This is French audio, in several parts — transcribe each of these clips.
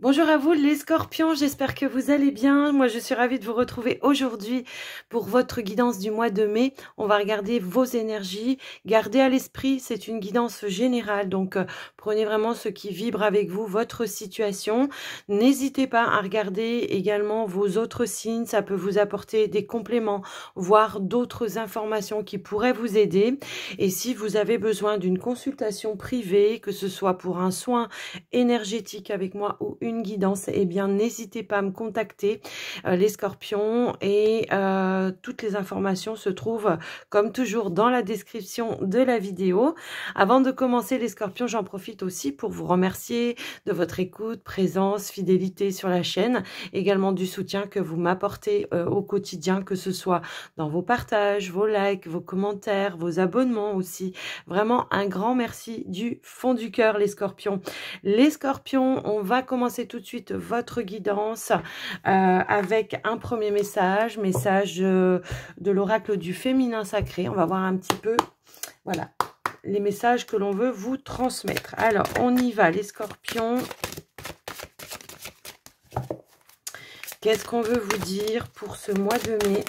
Bonjour à vous les scorpions, j'espère que vous allez bien. Moi je suis ravie de vous retrouver aujourd'hui pour votre guidance du mois de mai. On va regarder vos énergies, gardez à l'esprit, c'est une guidance générale, donc prenez vraiment ce qui vibre avec vous, votre situation. N'hésitez pas à regarder également vos autres signes, ça peut vous apporter des compléments, voire d'autres informations qui pourraient vous aider. Et si vous avez besoin d'une consultation privée, que ce soit pour un soin énergétique avec moi ou une guidance, eh bien n'hésitez pas à me contacter les scorpions, et toutes les informations se trouvent comme toujours dans la description de la vidéo. Avant de commencer les scorpions, j'en profite aussi pour vous remercier de votre écoute, présence, fidélité sur la chaîne, également du soutien que vous m'apportez au quotidien, que ce soit dans vos partages, vos likes, vos commentaires, vos abonnements aussi. Vraiment un grand merci du fond du cœur les scorpions. Les scorpions, on va commencer tout de suite votre guidance avec un premier message de l'oracle du féminin sacré. On va voir un petit peu, voilà, les messages que l'on veut vous transmettre. Alors, on y va les scorpions. Qu'est-ce qu'on veut vous dire pour ce mois de mai?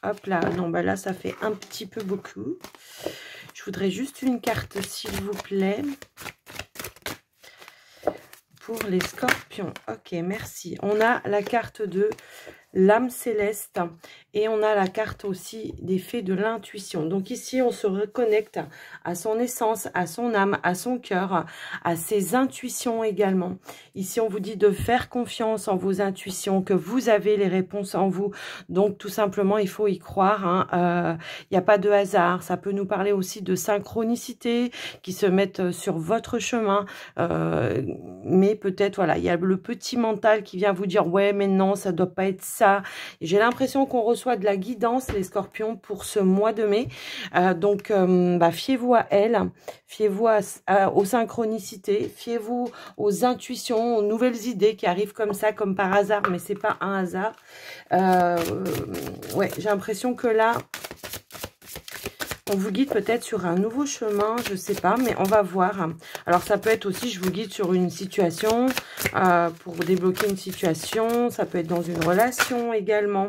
Hop là, non, bah là, ça fait un petit peu beaucoup. Je voudrais juste une carte, s'il vous plaît. Pour les scorpions. Ok, merci. On a la carte de l'âme céleste et on a la carte aussi des fées de l'intuition. Donc ici, on se reconnecte à son essence, à son âme, à son cœur, à ses intuitions également. Ici, on vous dit de faire confiance en vos intuitions, que vous avez les réponses en vous. Donc tout simplement, il faut y croire. Hein. Il n'y a pas de hasard. Ça peut nous parler aussi de synchronicité qui se mettent sur votre chemin. Mais peut-être, voilà, il y a le petit mental qui vient vous dire, ouais, mais non, ça doit pas être ça. J'ai l'impression qu'on reçoit de la guidance, les scorpions, pour ce mois de mai. Donc, fiez-vous à elle, fiez-vous aux synchronicités, fiez-vous aux intuitions, aux nouvelles idées qui arrivent comme ça, comme par hasard, mais c'est pas un hasard. Ouais, j'ai l'impression que là, on vous guide peut-être sur un nouveau chemin, je sais pas, mais on va voir. Alors, ça peut être aussi, je vous guide sur une situation, pour débloquer une situation. Ça peut être dans une relation également.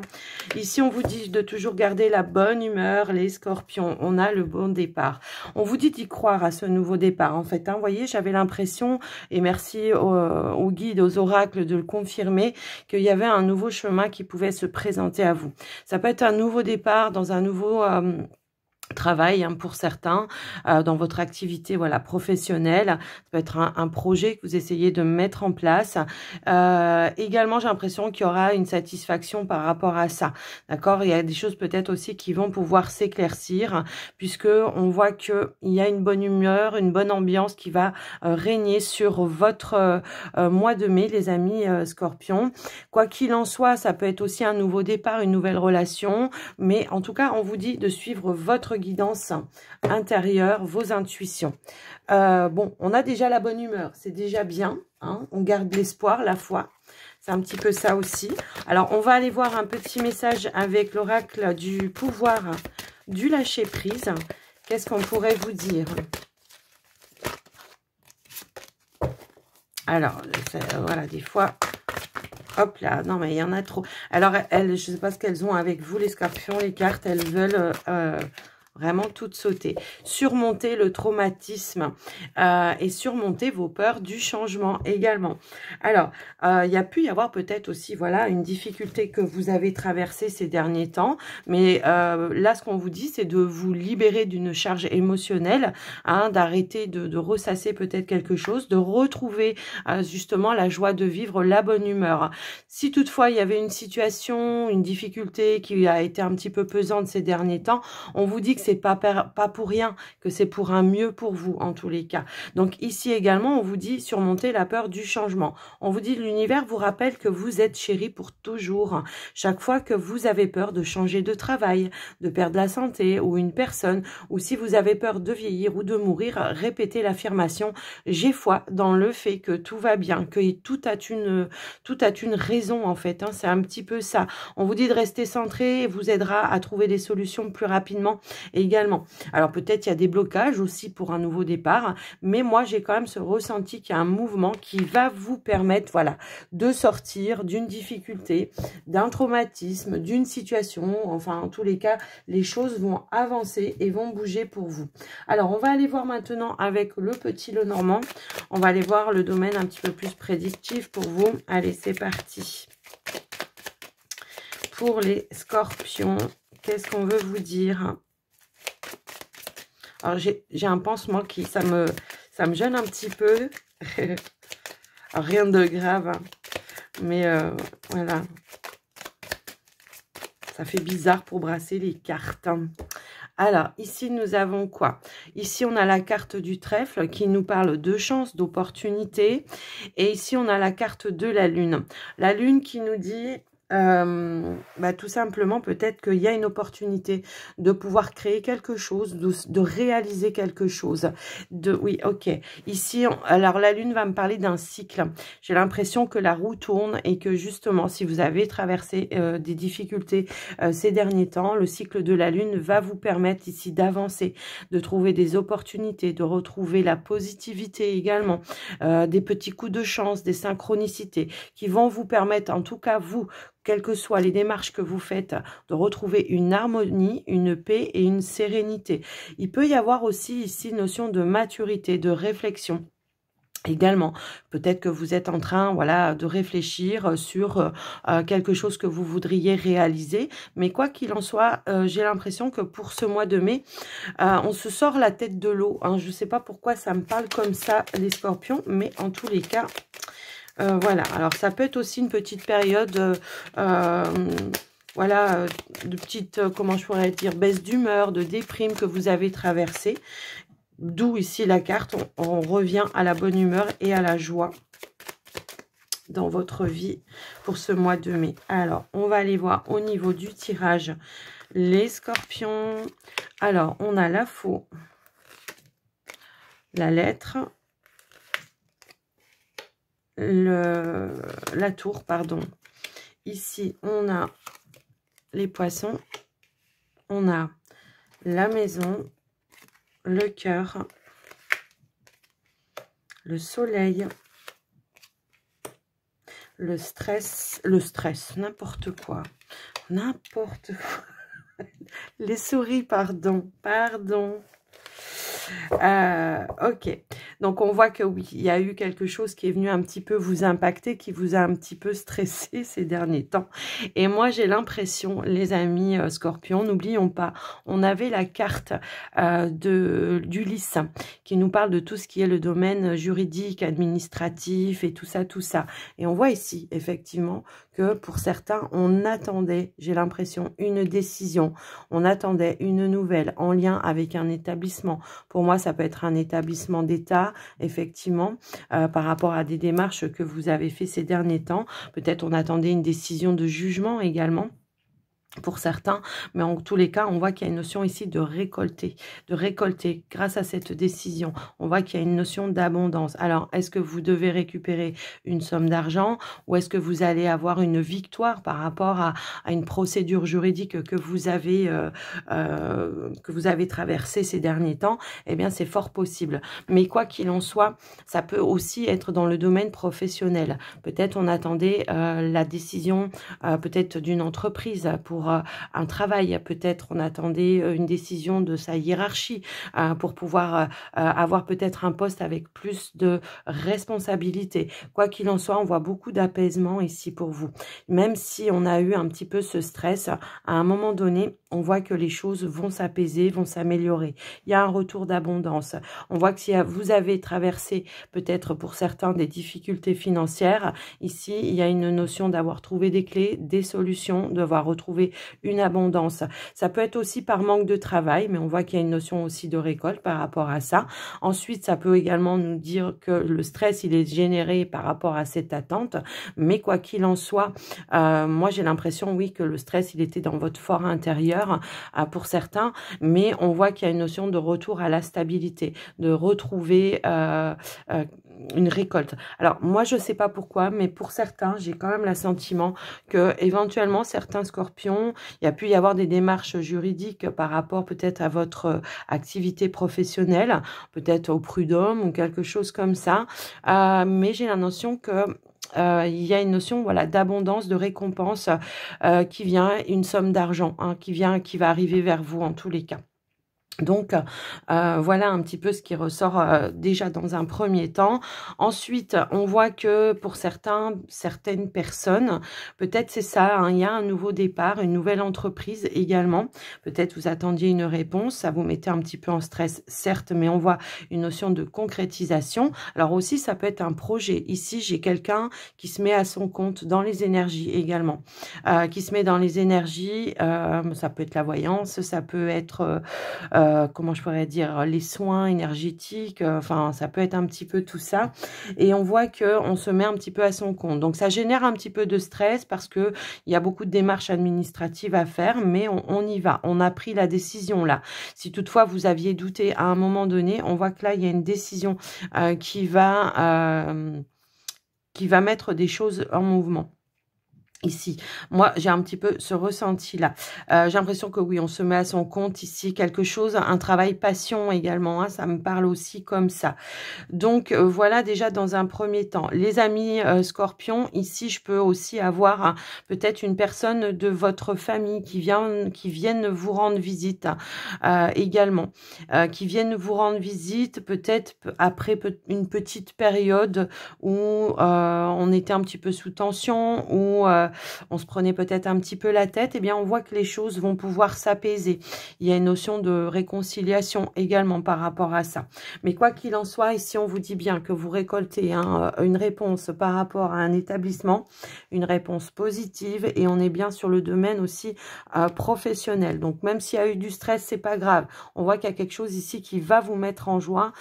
Ici, on vous dit de toujours garder la bonne humeur, les scorpions. On a le bon départ. On vous dit d'y croire à ce nouveau départ, en fait. Hein. Vous voyez, j'avais l'impression, et merci aux guides, aux oracles de le confirmer, qu'il y avait un nouveau chemin qui pouvait se présenter à vous. Ça peut être un nouveau départ dans un nouveau... travail hein, pour certains, dans votre activité voilà professionnelle. Ça peut être un projet que vous essayez de mettre en place. Également, j'ai l'impression qu'il y aura une satisfaction par rapport à ça. D'accord? Il y a des choses peut-être aussi qui vont pouvoir s'éclaircir, puisque on voit que il y a une bonne humeur, une bonne ambiance qui va régner sur votre mois de mai, les amis scorpions. Quoi qu'il en soit, ça peut être aussi un nouveau départ, une nouvelle relation, mais en tout cas, on vous dit de suivre votre guidance intérieure, vos intuitions. Bon, on a déjà la bonne humeur, c'est déjà bien. Hein, on garde l'espoir, la foi. C'est un petit peu ça aussi. Alors, on va aller voir un petit message avec l'oracle du pouvoir du lâcher-prise. Qu'est-ce qu'on pourrait vous dire? Alors, voilà, des fois... Hop là, non mais il y en a trop. Alors, elles, je ne sais pas ce qu'elles ont avec vous, les scorpions, les cartes, elles veulent vraiment toutes sauter. Surmonter le traumatisme et surmonter vos peurs du changement également. Alors, il y a pu y avoir peut-être aussi, voilà, une difficulté que vous avez traversée ces derniers temps. Mais là, ce qu'on vous dit, c'est de vous libérer d'une charge émotionnelle, hein, d'arrêter de ressasser peut-être quelque chose, de retrouver justement la joie de vivre, la bonne humeur. Si toutefois, il y avait une situation, une difficulté qui a été un petit peu pesante ces derniers temps, on vous dit que c'est pas pour rien, que c'est pour un mieux pour vous en tous les cas. Donc ici également, on vous dit surmonter la peur du changement. On vous dit l'univers vous rappelle que vous êtes chéri pour toujours. Chaque fois que vous avez peur de changer de travail, de perdre la santé ou une personne, ou si vous avez peur de vieillir ou de mourir, répétez l'affirmation « J'ai foi dans le fait que tout va bien, que tout a une raison en fait. Hein, c'est un petit peu ça. On vous dit de rester centré, vous aidera à trouver des solutions plus rapidement également. Alors peut-être il y a des blocages aussi pour un nouveau départ, mais moi j'ai quand même ce ressenti qu'il y a un mouvement qui va vous permettre, voilà, de sortir d'une difficulté, d'un traumatisme, d'une situation. Enfin, en tous les cas, les choses vont avancer et vont bouger pour vous. Alors, on va aller voir maintenant avec le petit Lenormand. On va aller voir le domaine un petit peu plus prédictif pour vous. Allez, c'est parti. Pour les scorpions, qu'est-ce qu'on veut vous dire? Alors, j'ai un pansement qui, ça me gêne un petit peu. Alors, rien de grave, hein. Mais voilà. Ça fait bizarre pour brasser les cartes. Alors, ici, nous avons quoi? Ici, on a la carte du trèfle qui nous parle de chance, d'opportunité. Et ici, on a la carte de la lune. La lune qui nous dit... tout simplement, peut-être qu'il y a une opportunité de pouvoir créer quelque chose, de réaliser quelque chose. Oui, ok. Ici, alors la lune va me parler d'un cycle. J'ai l'impression que la roue tourne et que justement, si vous avez traversé des difficultés ces derniers temps, le cycle de la lune va vous permettre ici d'avancer, de trouver des opportunités, de retrouver la positivité également, des petits coups de chance, des synchronicités qui vont vous permettre, en tout cas vous, quelles que soient les démarches que vous faites, de retrouver une harmonie, une paix et une sérénité. Il peut y avoir aussi ici une notion de maturité, de réflexion. Également, peut-être que vous êtes en train, voilà, de réfléchir sur quelque chose que vous voudriez réaliser. Mais quoi qu'il en soit, j'ai l'impression que pour ce mois de mai, on se sort la tête de l'eau, hein. Je ne sais pas pourquoi ça me parle comme ça, les scorpions, mais en tous les cas... voilà, alors ça peut être aussi une petite période, voilà, de petite, comment je pourrais dire, baisse d'humeur, de déprime que vous avez traversée. D'où ici la carte, on revient à la bonne humeur et à la joie dans votre vie pour ce mois de mai. Alors, on va aller voir au niveau du tirage les scorpions. Alors, on a la faux, la lettre... la tour, pardon. Ici, on a les poissons, on a la maison, le cœur, le soleil, le stress, n'importe quoi, les souris, pardon, ok, donc on voit que oui, il y a eu quelque chose qui est venu un petit peu vous impacter, qui vous a un petit peu stressé ces derniers temps. Et moi j'ai l'impression, les amis scorpions, n'oublions pas, on avait la carte d'Ulysse qui nous parle de tout ce qui est le domaine juridique, administratif et tout ça. Et on voit ici effectivement que pour certains, on attendait, j'ai l'impression, une décision, on attendait une nouvelle en lien avec un établissement. Pour moi, ça peut être un établissement d'État, effectivement, par rapport à des démarches que vous avez fait ces derniers temps. Peut-être on attendait une décision de jugement également pour certains, mais en tous les cas, on voit qu'il y a une notion ici de récolter grâce à cette décision. On voit qu'il y a une notion d'abondance. Alors, est-ce que vous devez récupérer une somme d'argent ou est-ce que vous allez avoir une victoire par rapport à une procédure juridique que vous avez traversée ces derniers temps? Eh bien, c'est fort possible. Mais quoi qu'il en soit, ça peut aussi être dans le domaine professionnel. Peut-être on attendait la décision peut-être d'une entreprise pour un travail, peut-être on attendait une décision de sa hiérarchie pour pouvoir avoir peut-être un poste avec plus de responsabilité. Quoi qu'il en soit, on voit beaucoup d'apaisement ici pour vous. Même si on a eu un petit peu ce stress, à un moment donné, on voit que les choses vont s'apaiser, vont s'améliorer. Il y a un retour d'abondance. On voit que si vous avez traversé peut-être pour certains des difficultés financières, ici, il y a une notion d'avoir trouvé des clés, des solutions, d'avoir retrouvé une abondance. Ça peut être aussi par manque de travail, mais on voit qu'il y a une notion aussi de récolte par rapport à ça. Ensuite, ça peut également nous dire que le stress, il est généré par rapport à cette attente. Mais quoi qu'il en soit, moi, j'ai l'impression, oui, que le stress, il était dans votre fort intérieur peur pour certains, mais on voit qu'il y a une notion de retour à la stabilité, de retrouver une récolte. Alors moi je sais pas pourquoi, mais pour certains j'ai quand même le sentiment que éventuellement certains scorpions, il y a pu y avoir des démarches juridiques par rapport peut-être à votre activité professionnelle, peut-être au prud'homme ou quelque chose comme ça, mais j'ai la notion que il y a une notion, voilà, d'abondance, de récompense qui vient, une somme d'argent hein, qui va arriver vers vous en tous les cas. Donc, voilà un petit peu ce qui ressort déjà dans un premier temps. Ensuite, on voit que pour certaines personnes, peut-être c'est ça, hein, il y a un nouveau départ, une nouvelle entreprise également. Peut-être vous attendiez une réponse, ça vous mettait un petit peu en stress, certes, mais on voit une notion de concrétisation. Alors aussi, ça peut être un projet. Ici, j'ai quelqu'un qui se met à son compte dans les énergies également. Qui se met dans les énergies, ça peut être la voyance, ça peut être... comment je pourrais dire, les soins énergétiques, enfin ça peut être un petit peu tout ça, et on voit que on se met un petit peu à son compte, donc ça génère un petit peu de stress parce que il y a beaucoup de démarches administratives à faire, mais on y va, on a pris la décision là. Si toutefois vous aviez douté à un moment donné, on voit que là il y a une décision qui va mettre des choses en mouvement. Ici, moi, j'ai un petit peu ce ressenti-là. J'ai l'impression que oui, on se met à son compte ici, quelque chose, un travail passion également, hein, ça me parle aussi comme ça. Donc, voilà déjà dans un premier temps. Les amis scorpions, ici, je peux aussi avoir hein, peut-être une personne de votre famille qui viennent vous rendre visite également. Qui viennent vous rendre visite peut-être après une petite période où on était un petit peu sous tension, où on se prenait peut-être un petit peu la tête, eh bien on voit que les choses vont pouvoir s'apaiser. Il y a une notion de réconciliation également par rapport à ça. Mais quoi qu'il en soit, ici on vous dit bien que vous récoltez hein, une réponse par rapport à un établissement, une réponse positive, et on est bien sur le domaine aussi professionnel. Donc même s'il y a eu du stress, c'est pas grave. On voit qu'il y a quelque chose ici qui va vous mettre en joie,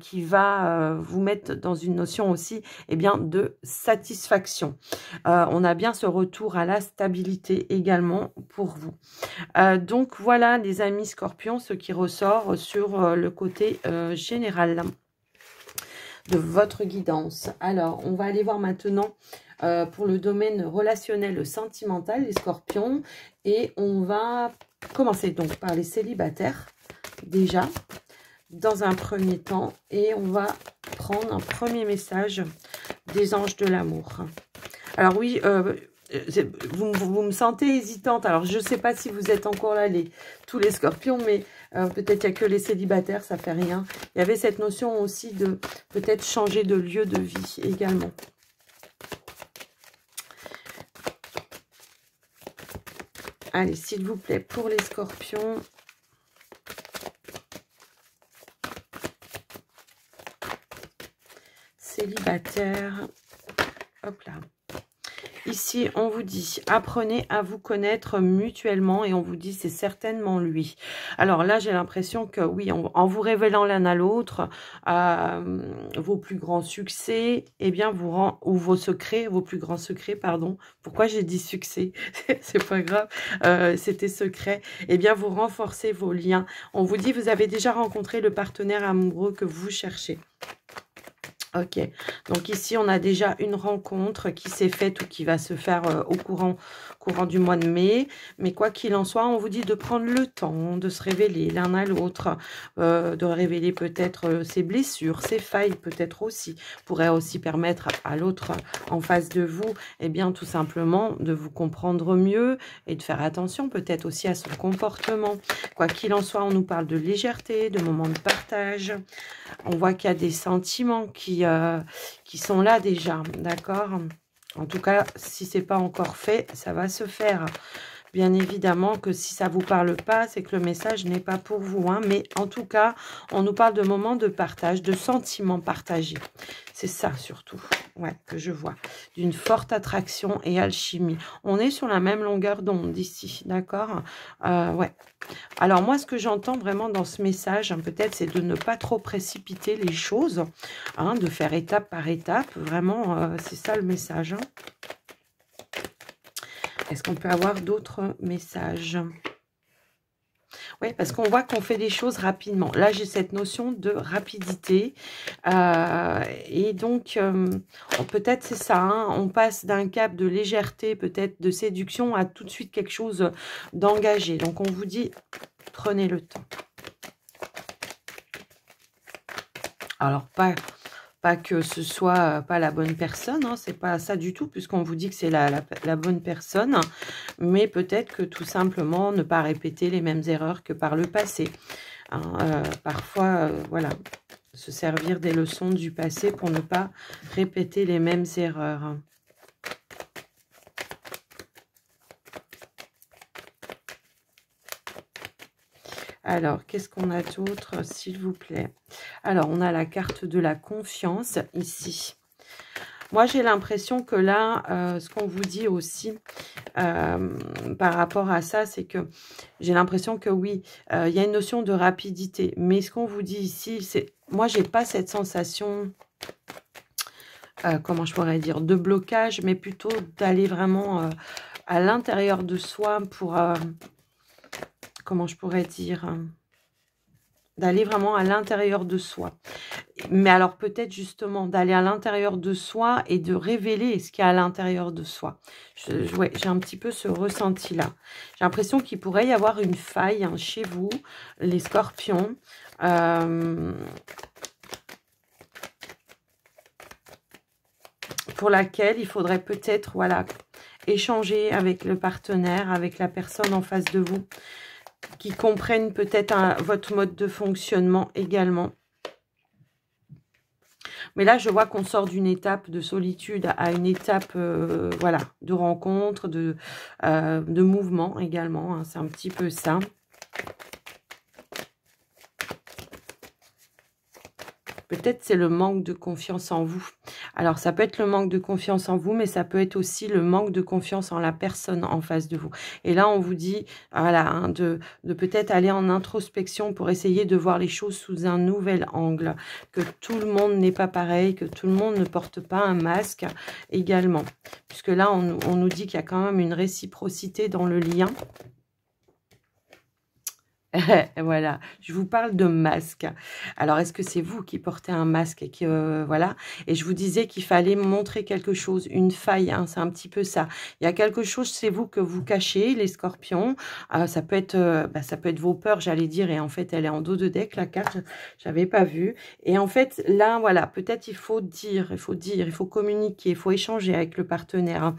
qui va vous mettre dans une notion aussi eh bien, de satisfaction. On a bien ce retour à la stabilité également pour vous. Donc voilà les amis scorpions, ce qui ressort sur le côté général de votre guidance. Alors on va aller voir maintenant pour le domaine relationnel sentimental, les scorpions, et on va commencer donc par les célibataires déjà dans un premier temps, et on va prendre un premier message des anges de l'amour. Alors oui, vous me sentez hésitante. Alors je ne sais pas si vous êtes encore là, tous les scorpions, mais peut-être il n'y a que les célibataires, ça fait rien. Il y avait cette notion aussi de peut-être changer de lieu de vie également. Allez, s'il vous plaît, pour les scorpions. Célibataire. Hop là. Ici, on vous dit, apprenez à vous connaître mutuellement, et on vous dit, c'est certainement lui. Alors là, j'ai l'impression que oui, en vous révélant l'un à l'autre, vos plus grands succès, eh bien, ou vos secrets, vos plus grands secrets, pardon. Pourquoi j'ai dit succès? C'est pas grave, c'était secret. Eh bien, vous renforcez vos liens. On vous dit, vous avez déjà rencontré le partenaire amoureux que vous cherchez. Ok, donc ici on a déjà une rencontre qui s'est faite ou qui va se faire au courant du mois de mai. Mais quoi qu'il en soit, on vous dit de prendre le temps de se révéler l'un à l'autre, de révéler peut-être ses blessures, ses failles peut-être aussi, pourrait aussi permettre à l'autre en face de vous, eh bien tout simplement de vous comprendre mieux et de faire attention peut-être aussi à son comportement. Quoi qu'il en soit, on nous parle de légèreté, de moments de partage. On voit qu'il y a des sentiments qui sont là déjà, d'accord? En tout cas, si c'est pas encore fait, ça va se faire. Bien évidemment que si ça vous parle pas, c'est que le message n'est pas pour vous. Hein, mais en tout cas, on nous parle de moments de partage, de sentiments partagés. C'est ça surtout, ouais, que je vois. D'une forte attraction et alchimie. On est sur la même longueur d'onde ici, d'accord? Ouais. Alors moi, ce que j'entends vraiment dans ce message, hein, peut-être, c'est de ne pas trop précipiter les choses, hein, de faire étape par étape. Vraiment, c'est ça le message. Hein. Est-ce qu'on peut avoir d'autres messages? Oui, parce qu'on voit qu'on fait des choses rapidement. Là, j'ai cette notion de rapidité. Et donc, peut-être c'est ça. Hein, on passe d'un cap de légèreté, peut-être de séduction, à tout de suite quelque chose d'engagé. Donc, on vous dit, prenez le temps. Alors, pas que ce soit pas la bonne personne, hein, c'est pas ça du tout, puisqu'on vous dit que c'est la bonne personne, mais peut-être que tout simplement ne pas répéter les mêmes erreurs que par le passé. Hein, parfois, voilà, se servir des leçons du passé pour ne pas répéter les mêmes erreurs. Alors, qu'est-ce qu'on a d'autre, s'il vous plaît? Alors, on a la carte de la confiance ici. Moi, j'ai l'impression que là, ce qu'on vous dit aussi par rapport à ça, c'est que j'ai l'impression que oui, il y a une notion de rapidité. Mais ce qu'on vous dit ici, c'est... Moi, j'ai pas cette sensation... comment je pourrais dire, de blocage, mais plutôt d'aller vraiment à l'intérieur de soi pour... comment je pourrais dire, d'aller vraiment à l'intérieur de soi. Mais alors peut-être justement d'aller à l'intérieur de soi et de révéler ce qu'il y a à l'intérieur de soi. Ouais, j'ai un petit peu ce ressenti-là. J'ai l'impression qu'il pourrait y avoir une faille hein, chez vous, les scorpions. Pour laquelle il faudrait peut-être voilà, échanger avec le partenaire, avec la personne en face de vous, qui comprennent peut-être votre mode de fonctionnement également. Mais là, je vois qu'on sort d'une étape de solitude à une étape voilà, de rencontre, de mouvement également. Hein, c'est un petit peu ça. Peut-être c'est le manque de confiance en vous. Alors, ça peut être le manque de confiance en vous, mais ça peut être aussi le manque de confiance en la personne en face de vous. Et là, on vous dit, voilà, hein, de peut-être aller en introspection pour essayer de voir les choses sous un nouvel angle. Que tout le monde n'est pas pareil, que tout le monde ne porte pas un masque également. Puisque là, on nous dit qu'il y a quand même une réciprocité dans le lien. Voilà, je vous parle de masque. Alors, est-ce que c'est vous qui portez un masque et que voilà. Et je vous disais qu'il fallait montrer quelque chose, une faille, hein, c'est un petit peu ça. Il y a quelque chose, c'est vous que vous cachez, les scorpions. Ça peut être vos peurs, j'allais dire, et en fait, elle est en dos de deck, la carte, j'avais pas vu. Et en fait, là, voilà, peut-être il faut dire, il faut communiquer, il faut échanger avec le partenaire.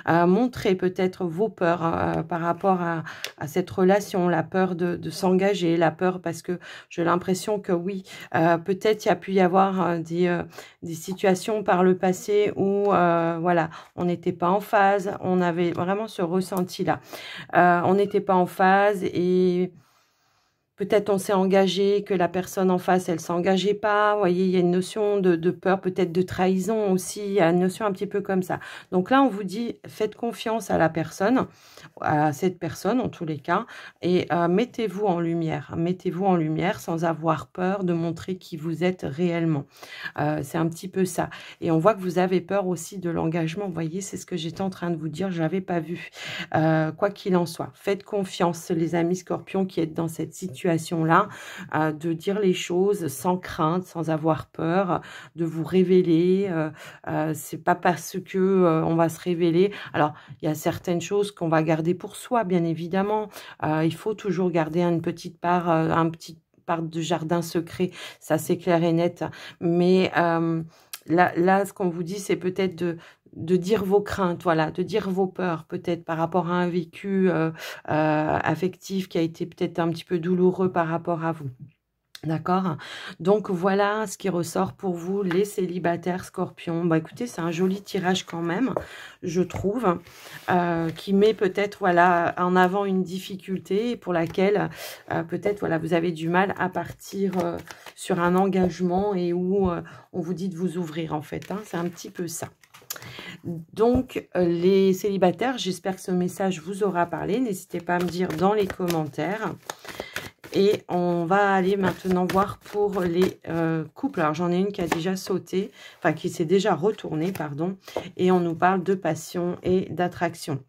Hein. Montrer peut-être vos peurs par rapport à cette relation, la peur de s'engager, la peur parce que j'ai l'impression que oui, peut-être il y a pu y avoir des situations par le passé où voilà, on n'était pas en phase, on avait vraiment ce ressenti-là. On n'était pas en phase et peut-être on s'est engagé, que la personne en face, elle ne s'engageait pas. Vous voyez, il y a une notion de peur, peut-être de trahison aussi. Il y a une notion un petit peu comme ça. Donc là, on vous dit, faites confiance à la personne, à cette personne en tous les cas. Et mettez-vous en lumière. Mettez-vous en lumière sans avoir peur de montrer qui vous êtes réellement. C'est un petit peu ça. Et on voit que vous avez peur aussi de l'engagement. Vous voyez, c'est ce que j'étais en train de vous dire. Je n'avais pas vu. Quoi qu'il en soit, faites confiance, les amis scorpions qui êtes dans cette situation là, de dire les choses sans crainte, sans avoir peur, de vous révéler. C'est pas parce que on va se révéler. Alors, il y a certaines choses qu'on va garder pour soi, bien évidemment. Il faut toujours garder une petite part, part de jardin secret. Ça, c'est clair et net. Mais là, ce qu'on vous dit, c'est peut-être de dire vos craintes, voilà, de dire vos peurs, peut-être par rapport à un vécu affectif qui a été peut-être un petit peu douloureux par rapport à vous. D'accord? Donc, voilà ce qui ressort pour vous, les célibataires scorpions. Bah, écoutez, c'est un joli tirage quand même, je trouve, qui met peut-être, voilà, en avant une difficulté pour laquelle, peut-être, voilà, vous avez du mal à partir sur un engagement et où on vous dit de vous ouvrir, en fait. Hein, c'est un petit peu ça. Donc, les célibataires, j'espère que ce message vous aura parlé. N'hésitez pas à me dire dans les commentaires. Et on va aller maintenant voir pour les couples. Alors, j'en ai une qui a déjà sauté, enfin, qui s'est déjà retournée, pardon. Et on nous parle de passion et d'attraction.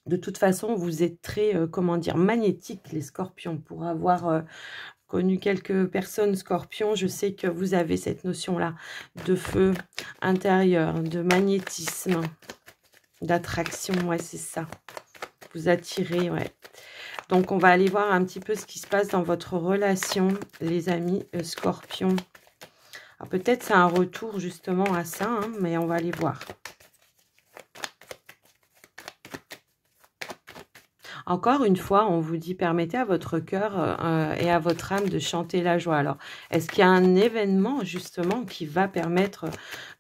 De toute façon, vous êtes très, comment dire, magnétique, les scorpions. Pour avoir connu quelques personnes scorpions, je sais que vous avez cette notion-là de feu intérieur, de magnétisme, d'attraction, ouais, c'est ça. Vous attirez, ouais. Donc, on va aller voir un petit peu ce qui se passe dans votre relation, les amis scorpions. Alors, peut-être c'est un retour justement à ça, hein, mais on va aller voir. Encore une fois, on vous dit, permettez à votre cœur et à votre âme de chanter la joie. Alors, est-ce qu'il y a un événement, justement, qui va permettre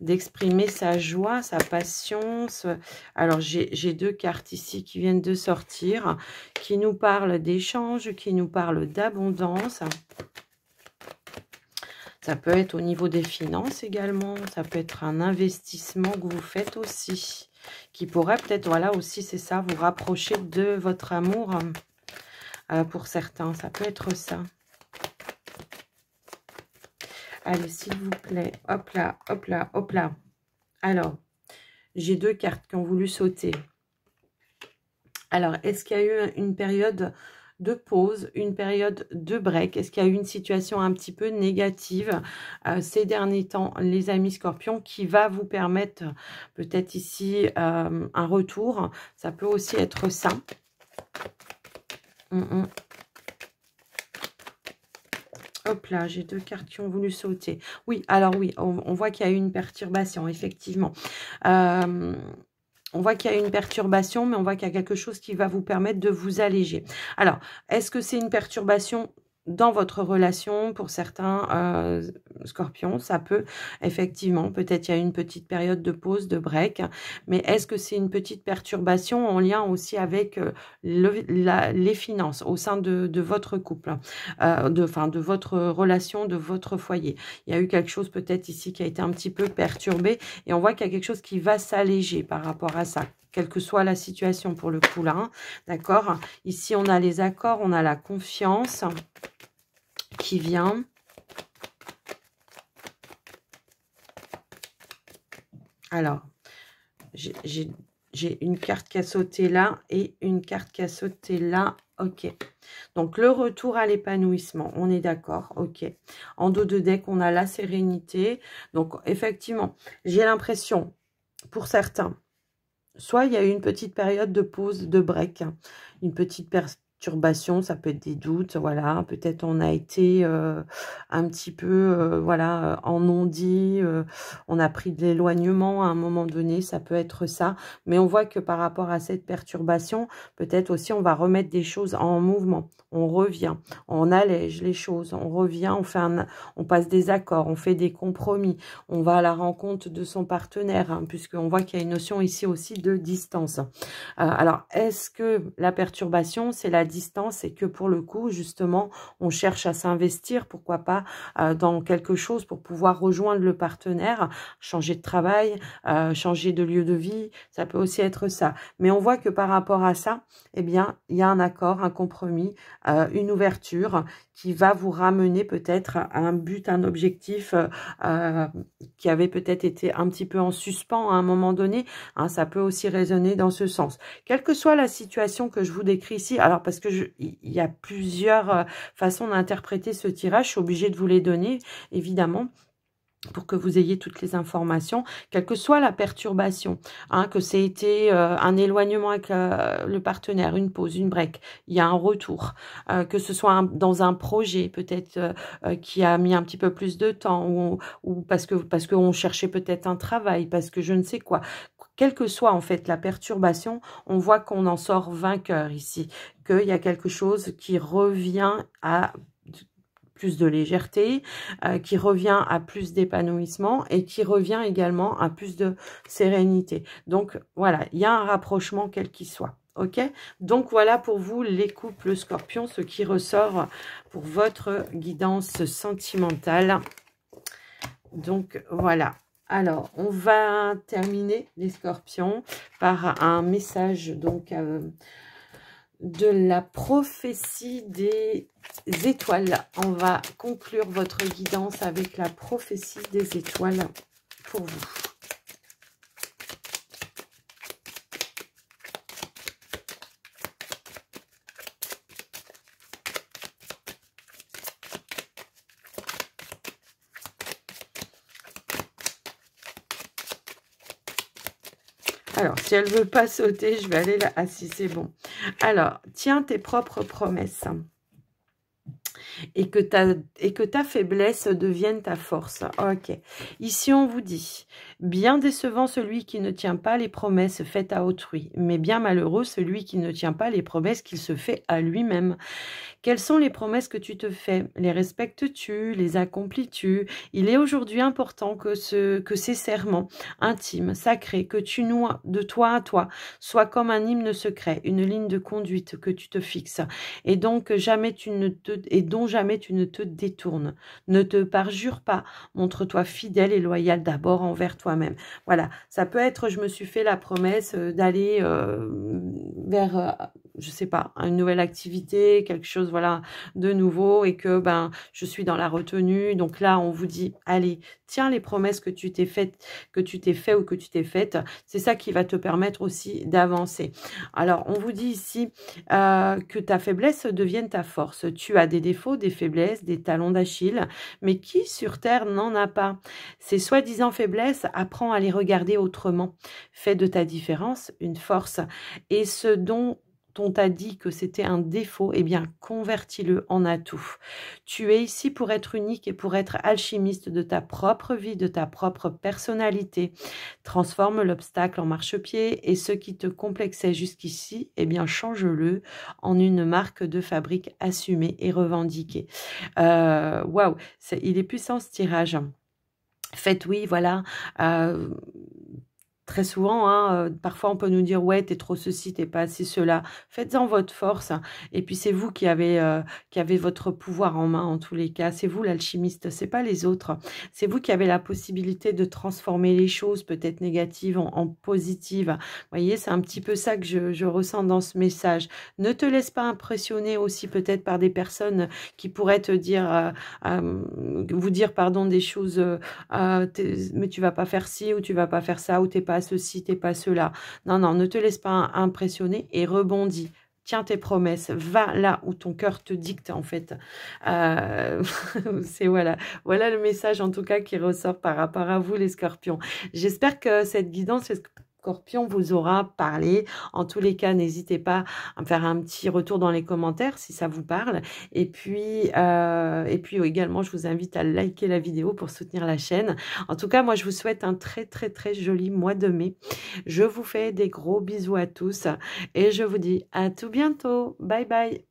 d'exprimer sa joie, sa passion? Alors, j'ai deux cartes ici qui viennent de sortir, qui nous parlent d'échange, qui nous parlent d'abondance. Ça peut être au niveau des finances également. Ça peut être un investissement que vous faites aussi, qui pourrait peut-être, voilà, aussi, c'est ça, vous rapprocher de votre amour. Pour certains, ça peut être ça. Allez, s'il vous plaît. Hop là, hop là, hop là. Alors, j'ai deux cartes qui ont voulu sauter. Alors, est-ce qu'il y a eu une période de pause, une période de break? Est-ce qu'il y a eu une situation un petit peu négative ces derniers temps, les amis scorpions, qui va vous permettre peut-être ici un retour? Ça peut aussi être ça. Hop là, j'ai deux cartes qui ont voulu sauter. Oui, alors oui, on voit qu'il y a eu une perturbation, effectivement. On voit qu'il y a une perturbation, mais on voit qu'il y a quelque chose qui va vous permettre de vous alléger. Alors, est-ce que c'est une perturbation dans votre relation? Pour certains scorpions, ça peut, effectivement, peut-être il y a une petite période de pause, de break, mais est-ce que c'est une petite perturbation en lien aussi avec les finances au sein de votre couple, de votre relation, de votre foyer? Il y a eu quelque chose peut-être ici qui a été un petit peu perturbé, et on voit qu'il y a quelque chose qui va s'alléger par rapport à ça, quelle que soit la situation pour le coup là, hein, d'accord? Ici, on a les accords, on a la confiance qui vient. Alors, j'ai une carte qui a sauté là et une carte qui a sauté là. Ok. Donc, le retour à l'épanouissement, on est d'accord. Ok. En dos de deck, on a la sérénité. Donc, effectivement, j'ai l'impression, pour certains, soit il y a eu une petite période de pause, de break, une petite perturbation, ça peut être des doutes, voilà, peut-être on a été un petit peu, voilà, en non-dit, on a pris de l'éloignement à un moment donné, ça peut être ça, mais on voit que par rapport à cette perturbation, peut-être aussi on va remettre des choses en mouvement, on revient, on allège les choses, on revient, on passe des accords, on fait des compromis, on va à la rencontre de son partenaire, hein, puisqu'on voit qu'il y a une notion ici aussi de distance. Alors, est-ce que la perturbation, c'est la distance et que pour le coup, justement, on cherche à s'investir, pourquoi pas, dans quelque chose pour pouvoir rejoindre le partenaire, changer de travail, changer de lieu de vie, ça peut aussi être ça. Mais on voit que par rapport à ça, eh bien, il y a un accord, un compromis, une ouverture qui va vous ramener peut-être à un but, un objectif qui avait peut-être été un petit peu en suspens à un moment donné, hein, ça peut aussi résonner dans ce sens. Quelle que soit la situation que je vous décris ici, alors parce que il y a plusieurs façons d'interpréter ce tirage, je suis obligée de vous les donner, évidemment, pour que vous ayez toutes les informations, quelle que soit la perturbation, hein, que ça ait été un éloignement avec le partenaire, une pause, une break, il y a un retour, que ce soit dans un projet peut-être qui a mis un petit peu plus de temps, ou parce qu'on cherchait peut-être un travail, parce que je ne sais quoi. Quelle que soit en fait la perturbation, on voit qu'on en sort vainqueur ici, qu'il y a quelque chose qui revient à plus de légèreté, qui revient à plus d'épanouissement et qui revient également à plus de sérénité. Donc voilà, il y a un rapprochement quel qu'il soit. Ok, donc voilà pour vous les couples scorpions, ce qui ressort pour votre guidance sentimentale. Donc voilà. Alors, on va terminer les scorpions par un message donc de la prophétie des étoiles. On va conclure votre guidance avec la prophétie des étoiles pour vous. Alors, si elle veut pas sauter, je vais aller là. Ah si, c'est bon. Alors, tiens tes propres promesses. Et que ta faiblesse devienne ta force. Ok. Ici, on vous dit, bien décevant celui qui ne tient pas les promesses faites à autrui, mais bien malheureux celui qui ne tient pas les promesses qu'il se fait à lui-même. Quelles sont les promesses que tu te fais? Les respectes-tu? Les accomplis-tu? Il est aujourd'hui important que ces serments intimes, sacrés, que tu noues de toi à toi, soient comme un hymne secret, une ligne de conduite que tu te fixes, et donc dont jamais tu ne te détournes. Ne te parjure pas, montre-toi fidèle et loyal d'abord envers toi-même. Voilà, ça peut être, je me suis fait la promesse d'aller vers je sais pas, une nouvelle activité, quelque chose, voilà, de nouveau, et que, ben, je suis dans la retenue. Donc là, on vous dit, allez, tiens les promesses que tu t'es faites, que tu t'es fait ou que tu t'es faites. C'est ça qui va te permettre aussi d'avancer. Alors, on vous dit ici que ta faiblesse devienne ta force. Tu as des défauts, des faiblesses, des talons d'Achille, mais qui sur Terre n'en a pas? Ces soi-disant faiblesses, apprends à les regarder autrement. Fais de ta différence une force. Et ce dont on t'a dit que c'était un défaut, eh bien, convertis-le en atout. Tu es ici pour être unique et pour être alchimiste de ta propre vie, de ta propre personnalité. Transforme l'obstacle en marchepied et ce qui te complexait jusqu'ici, eh bien, change-le en une marque de fabrique assumée et revendiquée. Waouh, il est puissant ce tirage. Faites oui, voilà. Très souvent, hein, parfois on peut nous dire « ouais, t'es trop ceci, t'es pas assez cela ». Faites-en votre force. Et puis c'est vous qui avez votre pouvoir en main en tous les cas. C'est vous l'alchimiste, c'est pas les autres. C'est vous qui avez la possibilité de transformer les choses, peut-être négatives, en positives. Vous voyez, c'est un petit peu ça que je ressens dans ce message. Ne te laisse pas impressionner aussi peut-être par des personnes qui pourraient te dire, vous dire pardon, des choses, mais tu vas pas faire ci ou tu vas pas faire ça ou t'es pas ceci, t'es pas cela. Non, non, ne te laisse pas impressionner et rebondis. Tiens tes promesses, va là où ton cœur te dicte en fait. C'est voilà le message en tout cas qui ressort par rapport à vous les scorpions. J'espère que cette guidance, Scorpion vous aura parlé. En tous les cas, n'hésitez pas à me faire un petit retour dans les commentaires si ça vous parle. Et puis également, je vous invite à liker la vidéo pour soutenir la chaîne. En tout cas, moi, je vous souhaite un très, très, très joli mois de mai. Je vous fais des gros bisous à tous et je vous dis à tout bientôt. Bye, bye.